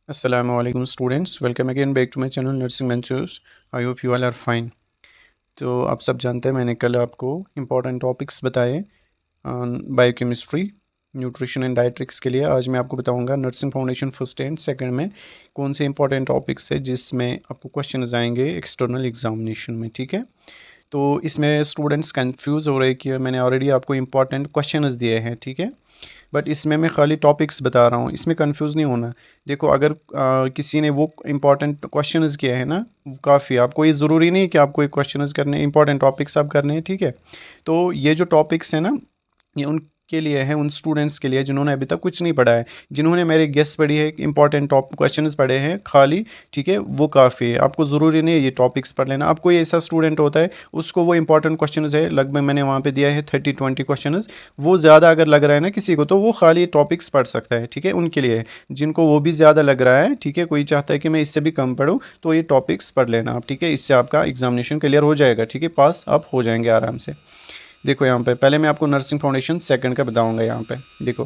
Assalamualaikum students, welcome again back to my channel Nursing Ventures. I hope you all are fine. तो आप सब जानते हैं मैंने कल आपको इम्पॉर्टेंट टॉपिक्स बताए बायोकेमिस्ट्री, न्यूट्रिशन एंड डाइट्रिक्स के लिए। आज मैं आपको बताऊंगा nursing foundation first and second में कौन से इंपॉर्टेंट टॉपिक्स है जिसमें आपको क्वेश्चन आएंगे एक्सटर्नल एग्जामिनेशन में। ठीक है, तो इसमें स्टूडेंट्स कंफ्यूज हो रहे हैं कि मैंने ऑलरेडी आपको इंपॉर्टेंट क्वेश्चंस दिए हैं। ठीक है, बट इसमें मैं खाली टॉपिक्स बता रहा हूँ, इसमें कंफ्यूज नहीं होना। देखो, अगर किसी ने वो इंपॉर्टेंट क्वेश्चंस किए हैं ना, वो काफ़ी, आपको ये ज़रूरी नहीं कि आपको एक क्वेश्चंस करने, इंपॉर्टेंट टॉपिक्स आप करने हैं। ठीक है, तो ये जो टॉपिक्स हैं ना, ये उनके लिए है, उन स्टूडेंट्स के लिए जिन्होंने अभी तक कुछ नहीं पढ़ा है, जिन्होंने मेरे गेस्ट पढ़ी है, इंपॉर्टेंट टॉप क्वेश्चंस पढ़े हैं खाली। ठीक है, वो काफ़ी है, आपको ज़रूरी नहीं है ये टॉपिक्स पढ़ लेना। आपको ये ऐसा स्टूडेंट होता है, उसको वो इंपॉर्टेंट क्वेश्चंस है, लगभग मैंने वहाँ पे दिया है 30-20 क्वेश्चंस, वो ज़्यादा अगर लग रहा है ना किसी को, तो वो खाली टॉपिक्स पढ़ सकता है। ठीक है, उनके लिए है। जिनको वो भी ज़्यादा लग रहा है, ठीक है, कोई चाहता है कि मैं इससे भी कम पढ़ूँ, तो ये टॉपिक्स पढ़ लेना आप। ठीक है, इससे आपका एग्जामिनेशन क्लियर हो जाएगा। ठीक है, पास आप हो जाएंगे आराम से। देखो यहाँ पे पहले मैं आपको नर्सिंग फाउंडेशन सेकंड का बताऊंगा। यहाँ पे देखो,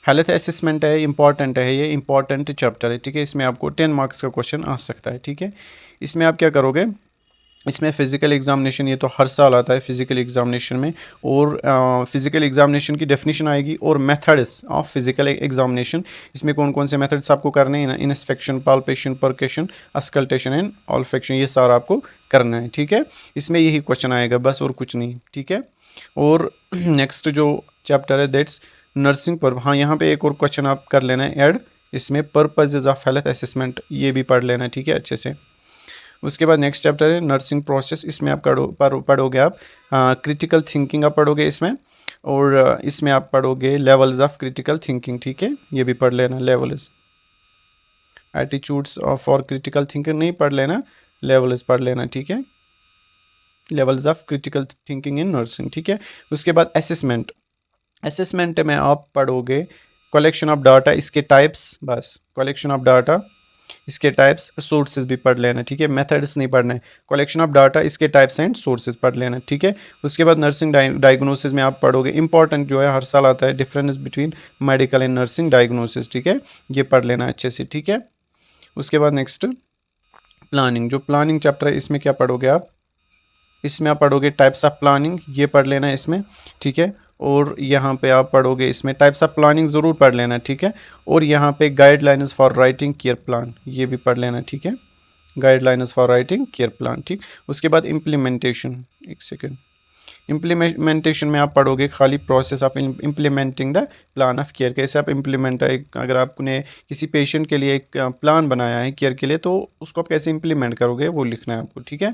हेल्थ असेसमेंट है, इंपॉर्टेंट है, ये इंपॉर्टेंट चैप्टर है। ठीक है, इसमें आपको 10 मार्क्स का क्वेश्चन आ सकता है। ठीक है, इसमें आप क्या करोगे, इसमें फ़िज़िकल एग्जामिनेशन, ये तो हर साल आता है फ़िज़िकल एग्जामिनेशन में, और फ़िज़िकल एग्जामिनेशन की डेफिनेशन आएगी और मेथड्स ऑफ फ़िज़िकल एग्जामिनेशन। इसमें कौन कौन से मेथड्स आपको करने हैं ना, इंस्पेक्शन, पाल्पेशन, परकेशन, अस्कल्टेशन एंड ऑल्फेक्शन, ये सारा आपको करना है। ठीक है, इसमें यही क्वेश्चन आएगा बस, और कुछ नहीं। ठीक है, और नेक्स्ट जो चैप्टर है दैट्स नर्सिंग पर, हाँ यहाँ पे एक और क्वेश्चन आप कर लेना है ऐड, इसमें पर्पजेज ऑफ हेल्थ असेसमेंट, ये भी पढ़ लेना है। ठीक है, अच्छे से। उसके बाद नेक्स्ट चैप्टर है नर्सिंग प्रोसेस, इसमें आप पढ़ोगे आप क्रिटिकल थिंकिंग आप पढ़ोगे इसमें, और इसमें आप पढ़ोगे लेवल्स ऑफ क्रिटिकल थिंकिंग। ठीक है, ये भी पढ़ लेना, levels, attitudes for critical thinking नहीं पढ़ लेना, लेवल्स पढ़ लेना। ठीक है, levels of critical thinking in nursing. ठीक है, उसके बाद असेसमेंट, असेसमेंट में आप पढ़ोगे कलेक्शन ऑफ डाटा, इसके टाइप्स, बस कलेक्शन ऑफ डाटा, इसके टाइप्स, सोर्सेज भी पढ़ लेना। ठीक है, मेथड्स नहीं पढ़ना है, कलेक्शन ऑफ डाटा, इसके टाइप्स एंड सोर्सेज पढ़ लेना। ठीक है, उसके बाद नर्सिंग डायग्नोसिस में आप पढ़ोगे, इंपॉर्टेंट जो है हर साल आता है, difference between medical and nursing diagnosis. ठीक है, ये पढ़ लेना अच्छे से। ठीक है, उसके बाद नेक्स्ट प्लानिंग, जो प्लानिंग चैप्टर है, इसमें क्या पढ़ोगे आप, इसमें आप पढ़ोगे टाइप्स ऑफ प्लानिंग, ये पढ़ लेना है इसमें। ठीक है, और यहाँ पे आप पढ़ोगे इसमें टाइप्स ऑफ प्लानिंग ज़रूर पढ़ लेना। ठीक है, और यहाँ पे guidelines for writing care plan, ये भी पढ़ लेना। ठीक है, guidelines for writing care plan. ठीक, उसके बाद इम्प्लीमेंटेशन, एक सेकेंड, इम्प्लीमेंटेशन में आप पढ़ोगे खाली process of implementing the plan of care, कैसे आप इम्प्लीमेंट, अगर आपने किसी पेशेंट के लिए एक प्लान बनाया है केयर के लिए, तो उसको आप कैसे इम्प्लीमेंट करोगे वो लिखना है आपको। ठीक है,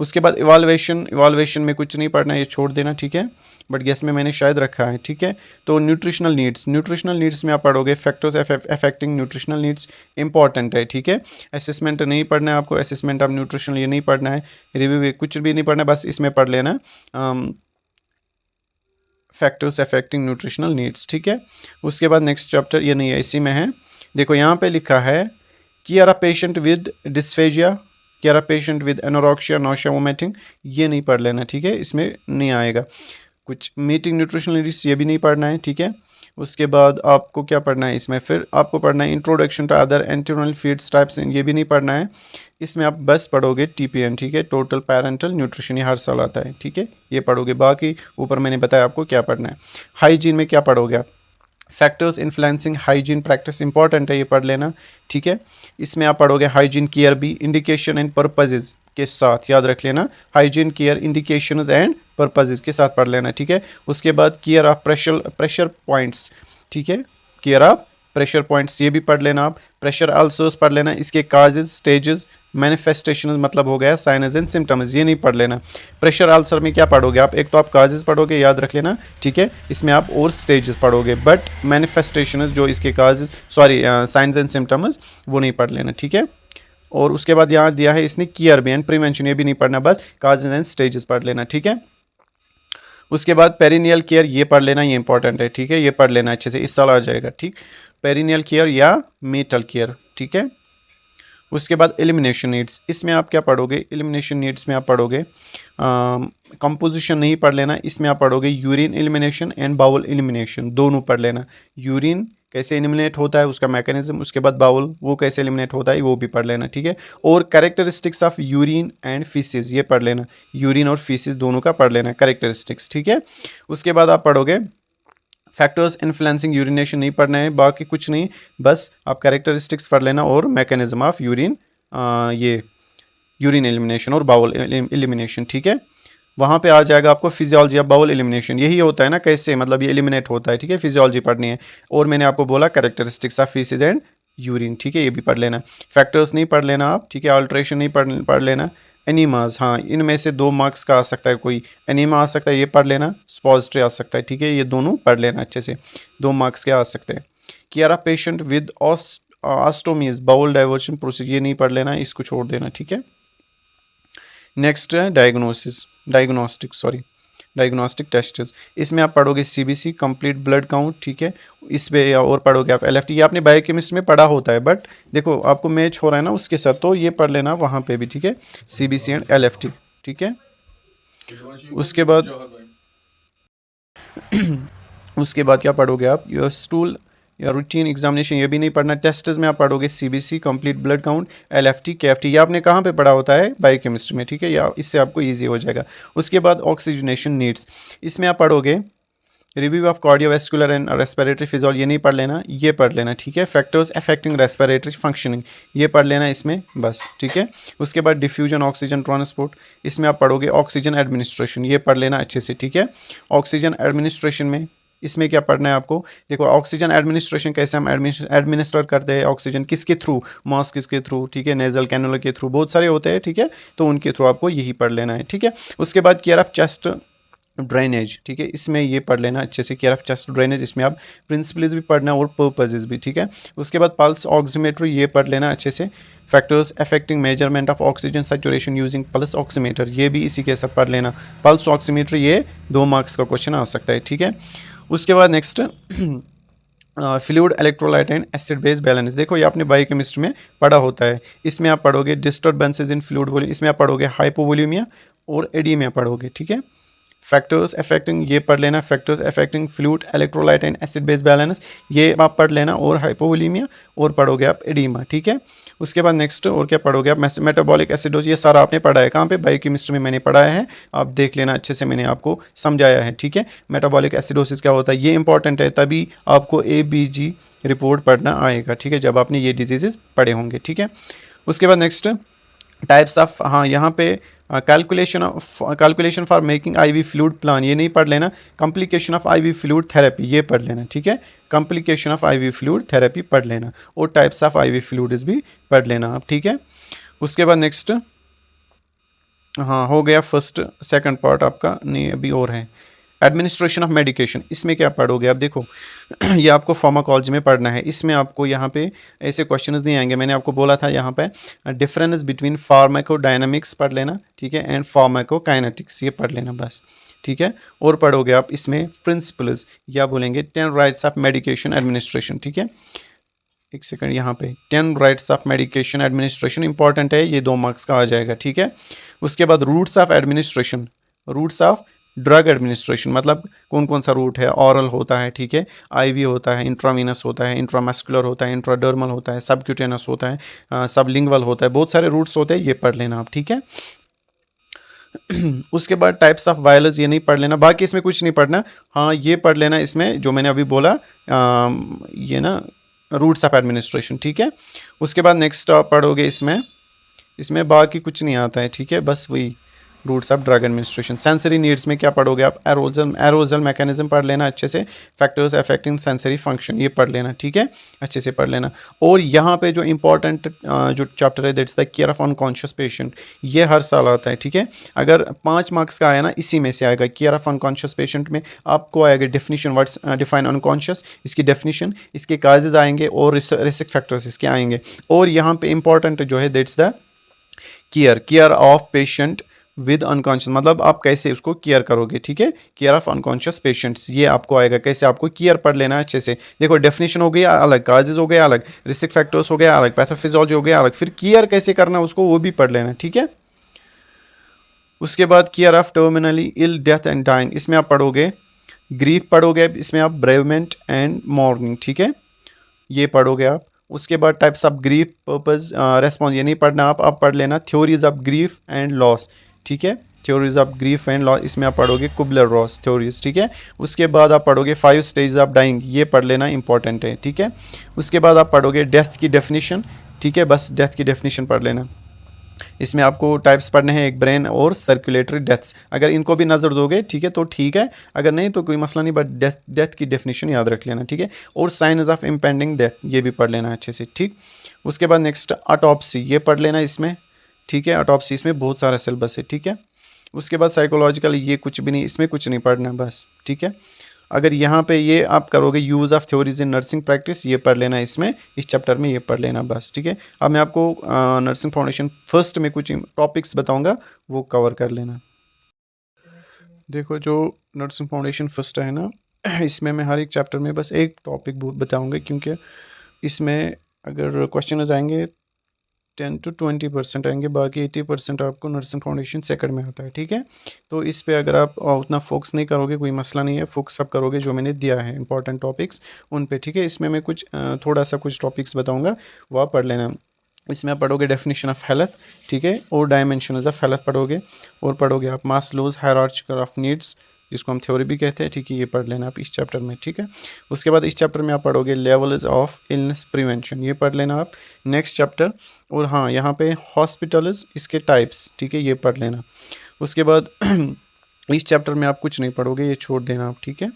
उसके बाद इवाल्वेशन, इवाल्वेशन में कुछ नहीं पढ़ना, ये छोड़ देना। ठीक है, बट गेस में मैंने शायद रखा है। ठीक है, तो न्यूट्रिशनल नीड्स, न्यूट्रिशनल नीड्स में आप पढ़ोगे factors affecting nutritional needs, important है। ठीक है, असेसमेंट नहीं पढ़ना है आपको, असेसमेंट ऑफ न्यूट्रिशनल ये नहीं पढ़ना है, रिव्यू कुछ भी नहीं पढ़ना है, बस इसमें पढ़ लेना फैक्टर्स अफेक्टिंग न्यूट्रिशनल नीड्स। ठीक है, उसके बाद नेक्स्ट चैप्टर, ये नहीं है, इसी में है। देखो यहाँ पे लिखा है care a patient with dysphagia, care a patient with anorexia, nausea, vomiting, ये नहीं पढ़ लेना। ठीक है, इसमें नहीं आएगा कुछ। मीटिंग न्यूट्रिशनल नीड्स, ये भी नहीं पढ़ना है। ठीक है, उसके बाद आपको क्या पढ़ना है इसमें, फिर आपको पढ़ना है introduction to other enteral feeds types, ये भी नहीं पढ़ना है। इसमें आप बस पढ़ोगे टीपीएन। ठीक है, टोटल पेरेंटल न्यूट्रिशन, ये हर साल आता है। ठीक है, ये पढ़ोगे, बाकी ऊपर मैंने बताया आपको क्या पढ़ना है। हाइजीन में क्या पढ़ोगे आप, factors influencing hygiene practice, important है, ये पढ़ लेना। ठीक है, इसमें आप पढ़ोगे हाइजीन केयर भी, इंडिकेशन एंड पर्पजेज के साथ, याद रख लेना, hygiene care indications and purposes के साथ पढ़ लेना। ठीक है, उसके बाद केयर ऑफ प्रेशर पॉइंट्स। ठीक है, केयर ऑफ प्रेशर पॉइंट्स, ये भी पढ़ लेना आप। प्रेशर अल्सर्स पढ़ लेना, इसके काजेज, स्टेजेस, मैनिफेस्टेशन, मतलब हो गया साइनस एंड सिम्टम्स, ये नहीं पढ़ लेना। प्रेशर अल्सर में क्या पढ़ोगे आप, एक तो आप काजेज पढ़ोगे, याद रख लेना। ठीक है, इसमें आप और स्टेजेस पढ़ोगे, बट मैनिफेस्टेशन जो इसके causes, sorry sinus and symptoms, वो नहीं पढ़ लेना। ठीक है, और उसके बाद यहाँ दिया है इसने केयर भी एंड प्रिवेंशन, ये भी नहीं पढ़ना, बस काजेज एंड स्टेजेस पढ़ लेना। ठीक है, उसके बाद पेरिनियल केयर, ये पढ़ लेना, ये इंपॉर्टेंट है। ठीक है, ये पढ़ लेना अच्छे से, इस साल आ जाएगा। ठीक, पेरिनियल केयर या मेटल केयर। ठीक है, उसके बाद एलिमिनेशन नीड्स, इसमें आप क्या पढ़ोगे, एलिमिनेशन नीड्स में आप पढ़ोगे कंपोजिशन नहीं पढ़ लेना, इसमें आप पढ़ोगे urine elimination and bowel elimination, दोनों पढ़ लेना, यूरिन कैसे एलिमिनेट होता है उसका मैकेनिज्म, उसके बाद बाउल वो कैसे एलिमिनेट होता है वो भी पढ़ लेना, ठीक है। और characteristics of urine and faeces ये पढ़ लेना, यूरिन और फीसिस दोनों का पढ़ लेना कैरेक्टरिस्टिक्स, ठीक है। उसके बाद आप पढ़ोगे फैक्टर्स इन्फ्लुएंसिंग यूरिनेशन नहीं पढ़ना है, बाकी कुछ नहीं, बस आप कैरेक्टरिस्टिक्स पढ़ लेना और मैकेनिज्म ऑफ यूरिन, ये यूरिन एलिमिनेशन और बाउल एलिमिनेशन, ठीक है। वहाँ पे आ जाएगा आपको फिजियोलॉजी ऑफ बाउल एलिमिनेशन, यही होता है ना कैसे मतलब ये एलिमिनेट होता है, ठीक है, फिजियोलॉजी पढ़नी है। और मैंने आपको बोला characteristics of faeces and urine, ठीक है, ये भी पढ़ लेना। फैक्टर्स नहीं पढ़ लेना आप, ठीक है, अल्ट्रेशन नहीं पढ़ लेना। एनीमास, हाँ इनमें से 2 मार्क्स का आ सकता है, कोई एनीमा आ सकता है ये पढ़ लेना, स्पॉजिटरी आ सकता है, ठीक है, ये दोनों पढ़ लेना अच्छे से, 2 मार्क्स के आ सकते हैं। Care of patient with ostomies bowel diversion procedure ये नहीं पढ़ लेना, इसको छोड़ देना, ठीक है। नेक्स्ट है डायग्नोस्टिक टेस्ट्स, इसमें आप पढ़ोगे सीबीसी कंप्लीट ब्लड काउंट, ठीक है, इस पे और पढ़ोगे आप एलएफटी, ये आपने बायोकेमिस्ट्री में पढ़ा होता है बट देखो आपको मैच हो रहा है ना उसके साथ, तो ये पढ़ लेना वहाँ पे भी, ठीक है, सीबीसी एंड एलएफटी, ठीक है। उसके बाद उसके बाद क्या पढ़ोगे आप, योर स्टूल या रूटीन एग्जामिनेशन ये भी नहीं पढ़ना। टेस्ट्स में आप पढ़ोगे CBC complete blood count, LFT, KFT, ये आपने कहाँ पे पढ़ा होता है बायोकेमिस्ट्री में, ठीक है, या इससे आपको इजी हो जाएगा। उसके बाद ऑक्सीजनेशन नीड्स, इसमें आप पढ़ोगे review of cardiovascular and respiratory physiology ये नहीं पढ़ लेना, ये पढ़ लेना, ठीक है। फैक्टर्स अफेक्टिंग रेस्पिरेटरी फंक्शनिंग ये पढ़ लेना इसमें बस, ठीक है। उसके बाद डिफ्यूजन ऑक्सीजन ट्रांसपोर्ट, इसमें आप पढ़ोगे ऑक्सीजन एडमिनिस्ट्रेशन ये पढ़ लेना अच्छे से, ठीक है। ऑक्सीजन एडमिनिस्ट्रेशन में इसमें क्या पढ़ना है आपको, देखो ऑक्सीजन एडमिनिस्ट्रेशन कैसे हम एडमिनिस्टर करते हैं ऑक्सीजन, किसके थ्रू, मास्क किसके थ्रू, ठीक है, नेजल कैनुला के थ्रू, बहुत सारे होते हैं, ठीक है, तो उनके थ्रू आपको यही पढ़ लेना है, ठीक है। उसके बाद केयर ऑफ चेस्ट ड्रेनेज, ठीक है, इसमें ये पढ़ लेना अच्छे से, केयर ऑफ चेस्ट ड्रेनेज, इसमें आप प्रिंसिपल्स भी पढ़ना और पर्पजेज भी, ठीक है। उसके बाद पल्स ऑक्सीमेट्री ये पढ़ लेना अच्छे से। Factors affecting measurement of oxygen saturation using pulse oximeter ये भी इसी के साथ पढ़ लेना। पल्स ऑक्सीमीट्री ये 2 मार्क्स का क्वेश्चन आ सकता है, ठीक है। उसके बाद next fluid electrolyte and acid base balance, देखो ये आपने बायोकेमिस्ट्री में पढ़ा होता है, इसमें आप पढ़ोगे डिस्टर्बेंसेज इन फ्लूइड वॉल्यूम, इसमें आप पढ़ोगे हाइपोवोल्यूमिया और एडीमिया पढ़ोगे, ठीक है। फैक्टर्स अफेक्टिंग ये पढ़ लेना, factors affecting fluid electrolyte and acid base balance ये आप पढ़ लेना, और हाइपोवोल्यूमिया और पढ़ोगे आप एडीमा, ठीक है। उसके बाद नेक्स्ट और क्या पढ़ोगे आप, मेटाबॉलिक एसिडोज ये सारा आपने पढ़ा है, कहाँ पे बायोकेमिस्ट्री में मैंने पढ़ाया है, आप देख लेना अच्छे से, मैंने आपको समझाया है, ठीक है। मेटाबॉलिक एसिडोसिस क्या होता है ये इंपॉर्टेंट है, तभी आपको ABG रिपोर्ट पढ़ना आएगा, ठीक है, जब आपने ये डिजीजेज पढ़े होंगे, ठीक है। उसके बाद नेक्स्ट टाइप्स ऑफ, हाँ यहाँ पे calculation for making IV fluid plan ये नहीं पढ़ लेना। Complication of IV fluid therapy ये पढ़ लेना, ठीक है, complication of IV fluid therapy पढ़ लेना, और टाइप्स ऑफ IV फ्लूइड्स भी पढ़ लेना आप, ठीक है। उसके बाद नेक्स्ट, हाँ हो गया फर्स्ट, सेकंड पार्ट आपका नहीं अभी और है। एडमिनिस्ट्रेशन ऑफ मेडिकेशन, इसमें क्या पढ़ोगे आप, देखो ये आपको फार्माकोलॉजी में पढ़ना है, इसमें आपको यहाँ पे ऐसे क्वेश्चंस नहीं आएंगे, मैंने आपको बोला था यहाँ पे डिफरेंस बिटवीन फार्माकोडायनामिक्स पढ़ लेना, ठीक है, एंड फार्माकोकाइनेटिक्स ये पढ़ लेना बस, ठीक है। और पढ़ोगे आप इसमें प्रिंसिपल्स या बोलेंगे 10 राइट्स ऑफ मेडिकेशन एडमिनिस्ट्रेशन, ठीक है, एक सेकंड, यहाँ पे 10 rights of medication administration important है, ये 2 मार्क्स का आ जाएगा, ठीक है। उसके बाद routes of administration, routes of drug administration मतलब कौन कौन सा रूट है, ऑरल होता है, ठीक है, IV होता है, इंट्रावीनस होता है, इंट्रामस्कुलर होता है, इंट्राडर्मल होता है, सबक्यूटेनस होता है, सबलिंगुअल होता है, बहुत सारे रूट्स होते हैं, ये पढ़ लेना आप, ठीक है। उसके बाद टाइप्स ऑफ वायरस ये नहीं पढ़ लेना, बाकी इसमें कुछ नहीं पढ़ना, हाँ ये पढ़ लेना इसमें जो मैंने अभी बोला, ये ना रूट्स ऑफ एडमिनिस्ट्रेशन, ठीक है। उसके बाद नेक्स्ट आप पढ़ोगे इसमें बाकी कुछ नहीं आता है, ठीक है, बस वही routes of drug administration. Sensory needs में क्या पढ़ोगे आप, एरोजल मैकेनिज्म पढ़ लेना अच्छे से, फैक्टर्स अफेक्टिंग सेंसरी फंक्शन ये पढ़ लेना, ठीक है, अच्छे से पढ़ लेना। और यहाँ पे जो इंपॉर्टेंट जो चैप्टर है that's the care of unconscious patient, ये हर साल आता है, ठीक है। अगर 5 मार्क्स का आया ना इसी में से आएगा, केयर ऑफ अनकॉन्शियस पेशेंट में आपको आएगा डेफिनेशन, वर्ड्स डिफाइन अनकॉन्शियस, इसकी डेफिनेशन, इसके काजेज आएंगे और रिस्क फैक्टर्स इसके आएंगे। और यहाँ पे इंपॉर्टेंट जो है that's the care of patient with unconscious, मतलब आप कैसे उसको केयर करोगे, ठीक है, केयर ऑफ अनकॉन्शियस पेशेंट्स ये आपको आएगा, कैसे आपको केयर पढ़ लेना है अच्छे से। देखो डेफिनेशन हो गया अलग, काजेज हो गया अलग, रिस्क फैक्टर्स हो गया अलग, पैथोफिजियोलॉजी हो गया अलग, फिर केयर कैसे करना उसको वो भी पढ़ लेना, ठीक है। उसके बाद care of terminally ill death and dying, इसमें आप पढ़ोगे ग्रीफ पढ़ोगे, इसमें आप ब्रेवमेंट एंड मॉर्निंग, ठीक है। ये पढ़ोगे आप। उसके बाद types of grief purpose response, ये नहीं पढ़ना आप, अब पढ़ लेना theories of grief and loss, ठीक है। Theories of grief and loss, इसमें आप पढ़ोगे कुबलर रॉस थ्योरीज, ठीक है। उसके बाद आप पढ़ोगे 5 स्टेज ऑफ डाइंग, ये पढ़ लेना इंपॉर्टेंट है, ठीक है। उसके बाद आप पढ़ोगे डेथ की डेफिनेशन, ठीक है, बस डेथ की डेफिनेशन पढ़ लेना। इसमें आपको टाइप्स पढ़ने हैं, एक ब्रेन और सर्कुलेटरी डेथ्स, अगर इनको भी नज़र दोगे ठीक है तो ठीक है, अगर नहीं तो कोई मसला नहीं, बट डेथ की डेफिनेशन याद रख लेना, ठीक है। और साइंस ऑफ इम्पेंडिंग डेथ, ये भी पढ़ लेना अच्छे से, ठीक। उसके बाद नेक्स्ट ऑटोप्सी, ये पढ़ लेना इसमें, ठीक है। ऑटोप्सी इसमें बहुत सारा सिलेबस है, ठीक है। उसके बाद साइकोलॉजिकल, ये कुछ भी नहीं, इसमें कुछ नहीं पढ़ना बस, ठीक है। अगर यहाँ पे ये आप करोगे use of theories in nursing practice, ये पढ़ लेना इसमें, इस चैप्टर में ये पढ़ लेना बस, ठीक है। अब मैं आपको नर्सिंग फाउंडेशन फर्स्ट में कुछ टॉपिक्स बताऊंगा, वो कवर कर लेना। देखो जो नर्सिंग फाउंडेशन फर्स्ट है ना, इसमें मैं हर एक चैप्टर में बस एक टॉपिक बताऊंगा, क्योंकि इसमें अगर क्वेश्चन आएंगे 10 to 20% आएंगे, बाकी 80% आपको नर्सिंग फाउंडेशन सेकंड में आता है, ठीक है। तो इस पे अगर आप उतना फोकस नहीं करोगे कोई मसला नहीं है, फोकस आप करोगे जो मैंने दिया है इंपॉर्टेंट टॉपिक्स उन पे, ठीक है। इसमें मैं कुछ थोड़ा सा कुछ टॉपिक्स बताऊंगा, वो आप पढ़ लेना। इसमें आप पढ़ोगे डेफिनेशन ऑफ हेल्थ, ठीक है, और डायमेंशंस ऑफ हेल्थ पढ़ोगे, और पढ़ोगे आप मास्लोज हायरार्चिकल ऑफ नीड्स, जिसको हम थ्योरी भी कहते हैं, ठीक है, ये पढ़ लेना आप इस चैप्टर में, ठीक है। उसके बाद इस चैप्टर में आप पढ़ोगे लेवल्स ऑफ इलनेस प्रिवेंशन, ये पढ़ लेना आप नेक्स्ट चैप्टर। और हाँ, यहाँ पे हॉस्पिटल्स, इसके टाइप्स, ठीक है, ये पढ़ लेना। उसके बाद इस चैप्टर में आप कुछ नहीं पढ़ोगे, ये छोड़ देना आप, ठीक है।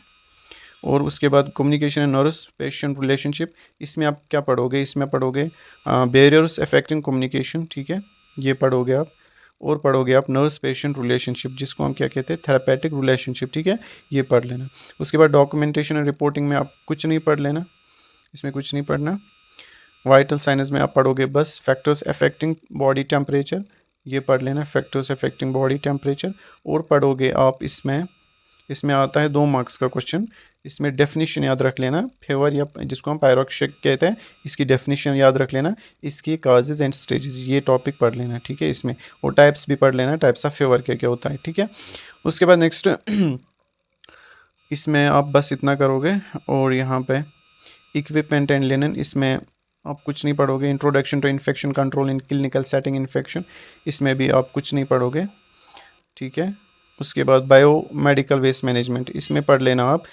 और उसके बाद communication and nurse patient relationship, इसमें आप क्या पढ़ोगे, इसमें पढ़ोगे बैरियर्स अफेक्टिंग कम्युनिकेशन, ठीक है, ये पढ़ोगे आप। और पढ़ोगे आप नर्स पेशेंट रिलेशनशिप, जिसको हम क्या कहते हैं थेरापेटिक रिलेशनशिप, ठीक है, ये पढ़ लेना। उसके बाद डॉक्यूमेंटेशन एंड रिपोर्टिंग में आप कुछ नहीं पढ़ लेना, इसमें कुछ नहीं पढ़ना। वाइटल साइंस में आप पढ़ोगे बस फैक्टर्स अफेक्टिंग बॉडी टेम्परेचर, ये पढ़ लेना, फैक्टर्स अफेक्टिंग बॉडी टेम्परेचर। और पढ़ोगे आप इसमें आता है 2 मार्क्स का क्वेश्चन, इसमें डेफिनेशन याद रख लेना, फेवर या जिसको हम पायरोक्सिक कहते हैं, इसकी डेफिनेशन याद रख लेना, इसकी काजेज एंड स्टेजेस, ये टॉपिक पढ़ लेना, ठीक है इसमें। और टाइप्स भी पढ़ लेना, टाइप्स ऑफ फेवर क्या क्या होता है, ठीक है। उसके बाद नेक्स्ट इसमें आप बस इतना करोगे। और यहाँ पे इक्विपमेंट एंड लिनन, इसमें आप कुछ नहीं पढ़ोगे। Introduction to infection control in clinical setting infection, इसमें भी आप कुछ नहीं पढ़ोगे, ठीक है। उसके बाद बायो मेडिकल वेस्ट मैनेजमेंट, इसमें पढ़ लेना आप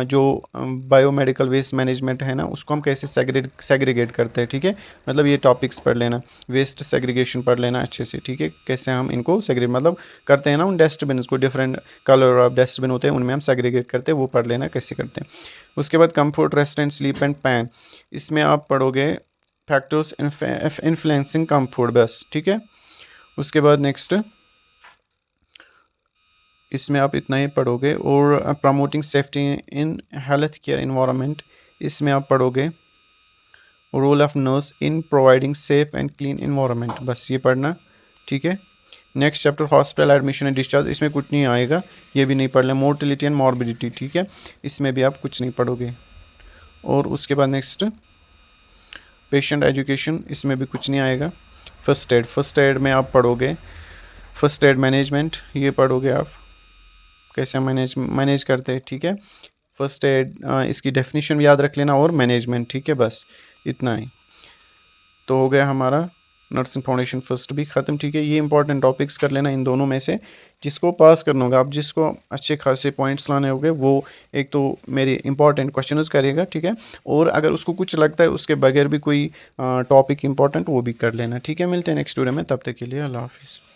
जो बायो मेडिकल वेस्ट मैनेजमेंट है ना, उसको हम कैसे सेग्रीगेट करते हैं, ठीक है। मतलब ये टॉपिक्स पढ़ लेना, वेस्ट सेग्रीगेशन पढ़ लेना अच्छे से, ठीक है, कैसे हम इनको सेग्रीगेट मतलब करते हैं ना, उन डस्टबिन को डिफरेंट कलर ऑफ डस्टबिन होते हैं, उनमें हम सेग्रीगेट करते हैं, वो पढ़ लेना कैसे करते हैं। उसके बाद comfort rest and sleep and pan, इसमें आप पढ़ोगे फैक्टर्स इन्फ्लुएंसिंग कंफर्ट बस, ठीक है। उसके बाद नेक्स्ट इसमें आप इतना ही पढ़ोगे। और promoting safety in health care environment, इसमें आप पढ़ोगे role of nurse in providing safe and clean environment, बस ये पढ़ना, ठीक है। Next chapter hospital admission and discharge, इसमें कुछ नहीं आएगा, ये भी नहीं पढ़ना। मोर्टिलिटी एंड मॉर्बिडिटी, ठीक है, इसमें भी आप कुछ नहीं पढ़ोगे। और उसके बाद नेक्स्ट पेशेंट एजुकेशन, इसमें भी कुछ नहीं आएगा। फर्स्ट एड में आप पढ़ोगे फर्स्ट एड मैनेजमेंट, ये पढ़ोगे आप कैसे मैनेज करते हैं, ठीक है। फर्स्ट एड इसकी डेफिनेशन याद रख लेना, और मैनेजमेंट, ठीक है, बस इतना ही तो हो गया हमारा नर्सिंग फाउंडेशन फर्स्ट भी ख़त्म, ठीक है। ये इंपॉर्टेंट टॉपिक्स कर लेना इन दोनों में से, जिसको पास करना होगा, आप जिसको अच्छे खासे पॉइंट्स लाने होंगे, वो एक तो मेरे इंपॉर्टेंट क्वेश्चंस करेगा, ठीक है। और अगर उसको कुछ लगता है उसके बगैर भी कोई टॉपिक इंपॉर्टेंट, वो भी कर लेना, ठीक है। मिलते हैं नेक्स्ट वीडियो में, तब तक के लिए अल्लाह हाफिज़।